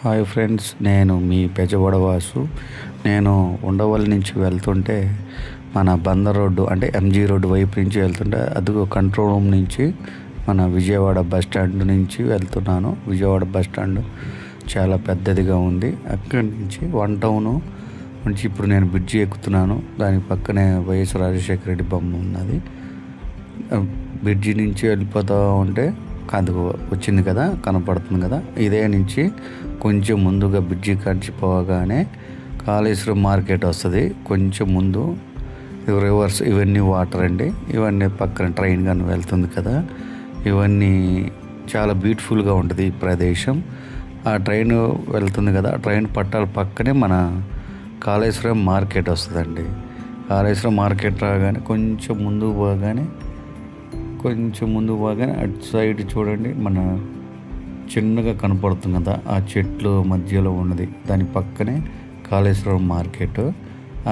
Hi friends, నేను మీ బెజవాడ వాసు. నేను ఉండవల్లి నుంచి వెళ్తుంటే మన బందర్ రోడ్డు అంటే ఎంజీ రోడ్డు వైపు నుంచి వెళ్తుంటే అదిగో కంట్రోల్ రూమ్ నుంచి మన విజయవాడ బస్ స్టాండ్ నుంచి వెళ్తున్నాను. విజయవాడ బస్ స్టాండ్ చాలా పెద్దదిగా ఉంది. అక్కడి నుంచి వన్ టౌన్ నుంచి ఇప్పుడు నేను బ్రిడ్జి ఎక్కుతున్నాను. దాని పక్కనే వైఎస్ రాజశేఖర రెడ్డి బొమ్మ ఉన్నది. బ్రిడ్జి నుంచి వెళ్ళిపోతూ ఉంటే అది వచ్చింది కదా, కనపడుతుంది కదా. ఇదే నుంచి కొంచెం ముందుగా బ్రిడ్జి కడిచిపోగానే కాళేశ్వరం మార్కెట్ వస్తుంది. కొంచెం ముందు రివర్స్ ఇవన్నీ వాటర్ అండి. ఇవన్నీ పక్కన ట్రైన్ కానీ వెళ్తుంది కదా. ఇవన్నీ చాలా బ్యూటిఫుల్గా ఉంటుంది ఈ ప్రదేశం. ఆ ట్రైన్ వెళ్తుంది కదా, ఆ ట్రైన్ పట్టాల పక్కనే మన కాళేశ్వరం మార్కెట్ వస్తుందండి. కాళేశ్వరం మార్కెట్ రాగానే కొంచెం ముందుకు పోగానే అటు సైడ్ చూడండి, మన చిన్నగా కనపడుతుంది కదా, ఆ చెట్లు మధ్యలో ఉన్నది. దాని పక్కనే కాళేశ్వరం మార్కెట్.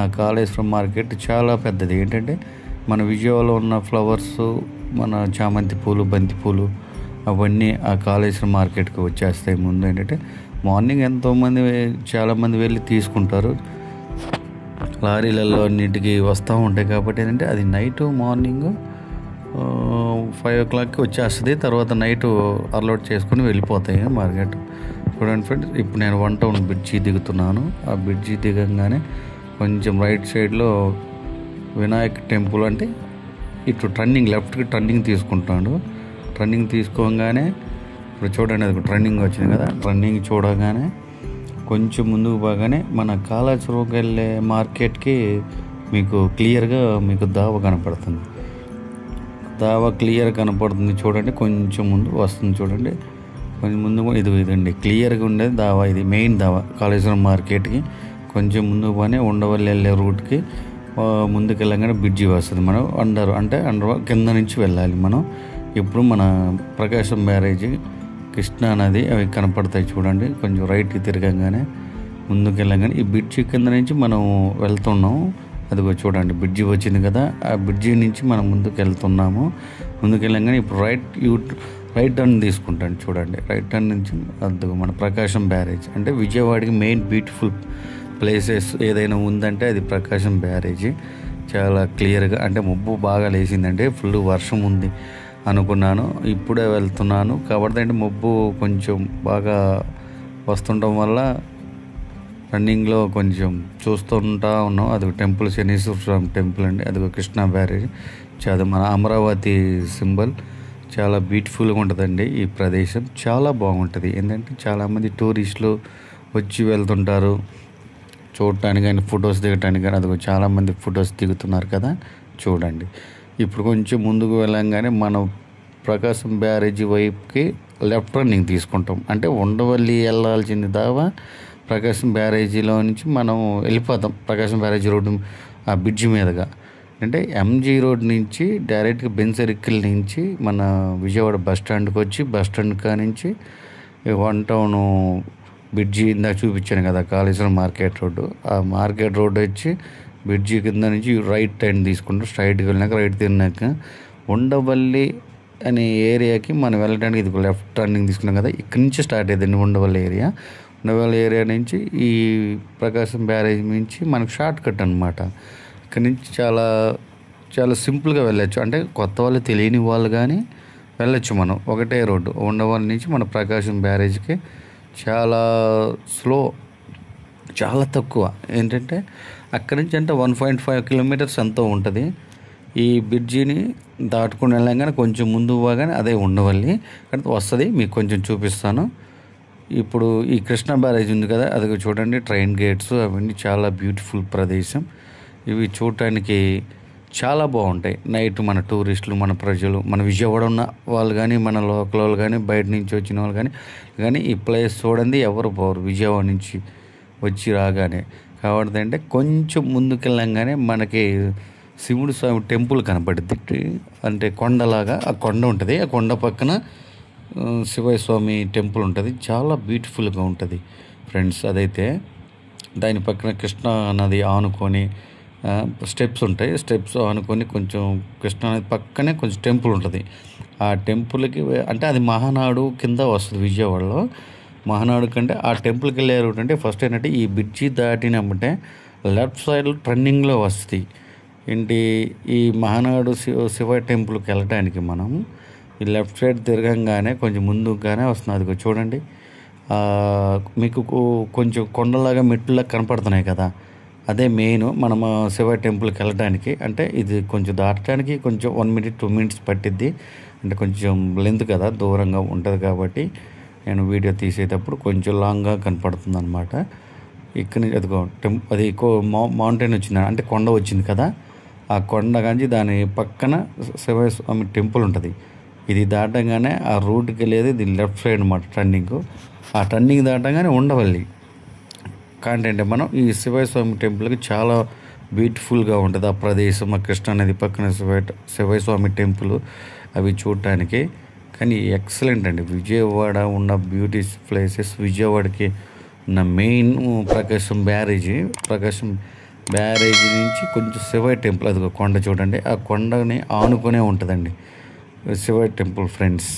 ఆ కాళేశ్వరం మార్కెట్ చాలా పెద్దది. ఏంటంటే మన విజయవాడలో ఉన్న ఫ్లవర్స్, మన చామంతి పూలు, బంతి పూలు అవన్నీ ఆ కాళేశ్వరం మార్కెట్కి వచ్చేస్తాయి. ముందు ఏంటంటే మార్నింగ్ చాలామంది వెళ్ళి తీసుకుంటారు. లారీలలో అన్నింటికి వస్తూ ఉంటాయి కాబట్టి ఏంటంటే అది మార్నింగ్ 5 o'clockకి వచ్చేస్తుంది. తర్వాత నైట్ అన్లోడ్ చేసుకుని వెళ్ళిపోతాయి మార్కెట్. చూడండి ఫ్రెండ్స్, ఇప్పుడు నేను వన్ టౌన్ బ్రిడ్జి దిగుతున్నాను. ఆ బ్రిడ్జి దిగంగానే కొంచెం రైట్ సైడ్లో వినాయక్ టెంపుల్, అంటే ఇటు లెఫ్ట్కి టర్నింగ్ తీసుకుంటాడు. టర్నింగ్ తీసుకోగానే ఇప్పుడు చూడండి, అది టర్నింగ్ వచ్చింది కదా. టర్నింగ్ చూడగానే కొంచెం ముందుకు పోగానే మన కాళేశ్వరంకి వెళ్ళే మార్కెట్కి మీకు క్లియర్గా దావ కనపడుతుంది. దావా క్లియర్ కనపడుతుంది చూడండి. కొంచెం ముందు వస్తుంది చూడండి, కొంచెం ముందు ఇదండి క్లియర్గా ఉండేది దావా. ఇది మెయిన్ దావా కాళేశ్వరం మార్కెట్కి. కొంచెం ముందుకు పోనీ ఉండవల్లి వెళ్ళే రూట్కి ముందుకు వెళ్ళగానే బ్రిడ్జి వస్తుంది. మనం అండర్ కింద నుంచి వెళ్ళాలి మనం. ఇప్పుడు మన ప్రకాశం బ్యారేజీ, కృష్ణా నది అవి కనపడతాయి చూడండి. కొంచెం రైట్కి తిరగంగానే ముందుకు వెళ్ళగానే ఈ బ్రిడ్జి కింద నుంచి మనం వెళ్తున్నాం. అదిగో చూడండి, బ్రిడ్జి వచ్చింది కదా. ఆ బ్రిడ్జి నుంచి మనం ముందుకు వెళ్తున్నాము. ముందుకు వెళ్ళగానే ఇప్పుడు రైట్ టర్న్ తీసుకుంటాను చూడండి. రైట్ టర్న్ నుంచి అదిగో మన ప్రకాశం బ్యారేజ్. అంటే విజయవాడకి మెయిన్ బ్యూటిఫుల్ ప్లేసెస్ ఏదైనా ఉందంటే అది ప్రకాశం బ్యారేజీ. చాలా క్లియర్గా, అంటే మబ్బు బాగా లేచిందంటే ఫుల్ వర్షం ఉంది అనుకున్నాను. ఇప్పుడే వెళ్తున్నాను కాబట్టి అంటే మబ్బు కొంచెం బాగా వస్తుండటం వల్ల రన్నింగ్లో కొంచెం చూస్తుంటా ఉన్నాం. అది టెంపుల్, శనీశ్వర స్వామి టెంపుల్ అండి. అది కృష్ణా బ్యారేజ్. అది మన అమరావతి సింబల్. చాలా బ్యూటిఫుల్గా ఉంటుందండి ఈ ప్రదేశం. చాలా బాగుంటుంది. ఏంటంటే చాలామంది టూరిస్టులు వచ్చి వెళ్తుంటారు చూడటానికి కానీ, ఫొటోస్ దిగటానికి కానీ. అది చాలామంది ఫొటోస్ దిగుతున్నారు కదా చూడండి. ఇప్పుడు కొంచెం ముందుకు వెళ్ళంగానే మనం ప్రకాశం బ్యారేజీ వైపుకి లెఫ్ట్ రన్నింగ్ తీసుకుంటాం. అంటే ఉండవల్లి వెళ్ళాల్సింది దావా ప్రకాశం బ్యారేజీలో నుంచి మనం వెళ్ళిపోతాం. ప్రకాశం బ్యారేజీ రోడ్డు ఆ బ్రిడ్జి మీదుగా అంటే ఎంజీ రోడ్ నుంచి డైరెక్ట్గా బెంజ్ సర్కిల్ నుంచి మన విజయవాడ బస్ స్టాండ్కి వచ్చి, బస్ స్టాండ్ కా నుంచి వన్ టౌన్ బ్రిడ్జి ఇందాక చూపించాను కదా, కాళేశ్వరం మార్కెట్ రోడ్డు. ఆ మార్కెట్ రోడ్డు వచ్చి బ్రిడ్జి కింద నుంచి రైట్ టర్న్ తీసుకుంటాం. స్ట్రైట్కి వెళ్ళినాక రైట్ తిరిగినాక ఉండవల్లి అనే ఏరియాకి మనం వెళ్ళడానికి ఇది లెఫ్ట్ టర్నింగ్ తీసుకున్నాం కదా. ఇక్కడి నుంచి స్టార్ట్ అయ్యిందండి ఉండవల్లి ఏరియా. ఉండవల్లి ఏరియా నుంచి ఈ ప్రకాశం బ్యారేజ్ నుంచి మనకు షార్ట్ కట్ అనమాట. ఇక్కడ నుంచి చాలా చాలా సింపుల్గా వెళ్ళొచ్చు. అంటే కొత్త వాళ్ళు, తెలియని వాళ్ళు కానీ వెళ్ళొచ్చు మనం. ఒకటే రోడ్డు ఉండవల్లి నుంచి మన ప్రకాశం బ్యారేజ్కి. చాలా స్లో, చాలా తక్కువ. ఏంటంటే అక్కడి నుంచి అంటే 1.5 kilometers ఎంతో ఉంటుంది. ఈ బ్రిడ్జిని దాటుకుని వెళ్ళగానే కొంచెం ముందు పోగానే అదే ఉండవల్లి అంటే వస్తుంది. మీకు కొంచెం చూపిస్తాను. ఇప్పుడు ఈ కృష్ణా బ్యారేజ్ ఉంది కదా, అది చూడండి. ట్రైన్ గేట్స్ అవన్నీ చాలా బ్యూటిఫుల్ ప్రదేశం. ఇవి చూడటానికి చాలా బాగుంటాయి. నైట్ మన టూరిస్టులు, మన ప్రజలు, మన విజయవాడ ఉన్న వాళ్ళు కానీ, మన లోకల్ వాళ్ళు కానీ, బయట నుంచి వచ్చిన వాళ్ళు కానీ ఈ ప్లేస్ చూడండి ఎవరు పోరు విజయవాడ నుంచి వచ్చి రాగానే. కాబట్టి అంటే కొంచెం ముందుకు వెళ్ళంగానే మనకి శివుడు స్వామి టెంపుల్ కనపడుద్ది. అంటే కొండలాగా ఆ కొండ ఉంటుంది. ఆ కొండ పక్కన శివయ్య స్వామి టెంపుల్ ఉంటుంది. చాలా బ్యూటిఫుల్గా ఉంటుంది ఫ్రెండ్స్. అదైతే దాని పక్కన కృష్ణా నది ఆనుకొని స్టెప్స్ ఉంటాయి. స్టెప్స్ ఆనుకొని కొంచెం కృష్ణా నది పక్కనే కొంచెం టెంపుల్ ఉంటుంది. ఆ టెంపుల్కి అంటే అది మహానాడు కింద వస్తుంది విజయవాడలో. మహానాడు కంటే ఆ టెంపుల్కి వెళ్ళే రూట్ అంటే ఫస్ట్ ఏంటంటే ఈ బ్రిడ్జి దాటినప్పుడే లెఫ్ట్ సైడ్ టర్నింగ్లో వస్తుంది ఏంటి ఈ మహానాడు శివ టెంపుల్కి వెళ్ళటానికి మనం ఈ లెఫ్ట్ సైడ్ తిరగంగానే కొంచెం ముందుగానే వస్తుంది. అది చూడండి, మీకు కొంచెం కొండలాగా మెట్లులాగా కనపడుతున్నాయి కదా, అదే మెయిన్ మనము శివ టెంపుల్కి వెళ్ళడానికి. అంటే ఇది కొంచెం దాటడానికి కొంచెం 1 minute 2 minutes పట్టిద్ది. అంటే కొంచెం లెంత్ కదా, దూరంగా ఉంటుంది కాబట్టి నేను వీడియో తీసేటప్పుడు కొంచెం లాంగ్గా కనపడుతుంది అనమాట. ఇక్కడ నుంచి అదిగో అది మౌంటైన్ వచ్చింది, అంటే కొండ వచ్చింది కదా, ఆ కొండ కానీ దాని పక్కన శివస్వామి టెంపుల్ ఉంటుంది. ఇది దాటంగానే ఆ రూట్కి వెళ్ళేది ఇది లెఫ్ట్ సైడ్ అనమాట టర్నింగ్. ఆ టర్నింగ్ దాటంగానే ఉండవల్లి కాంటెంట్. మనం ఈ శివస్వామి టెంపుల్కి చాలా బ్యూటిఫుల్గా ఉంటుంది ఆ ప్రదేశం. ఆ కృష్ణా నది పక్కన శివస్వామి టెంపుల్ అవి చూడటానికి కానీ ఎక్సలెంట్ అండి. విజయవాడ ఉన్న బ్యూటీ ప్లేసెస్, విజయవాడకి ఉన్న మెయిన్ ప్రకాశం బ్యారేజీ నుంచి కొంచెం శివ టెంపుల్, అది కొండ చూడండి, ఆ కొండని ఆనుకునే ఉంటుందండి శివ టెంపుల్ ఫ్రెండ్స్.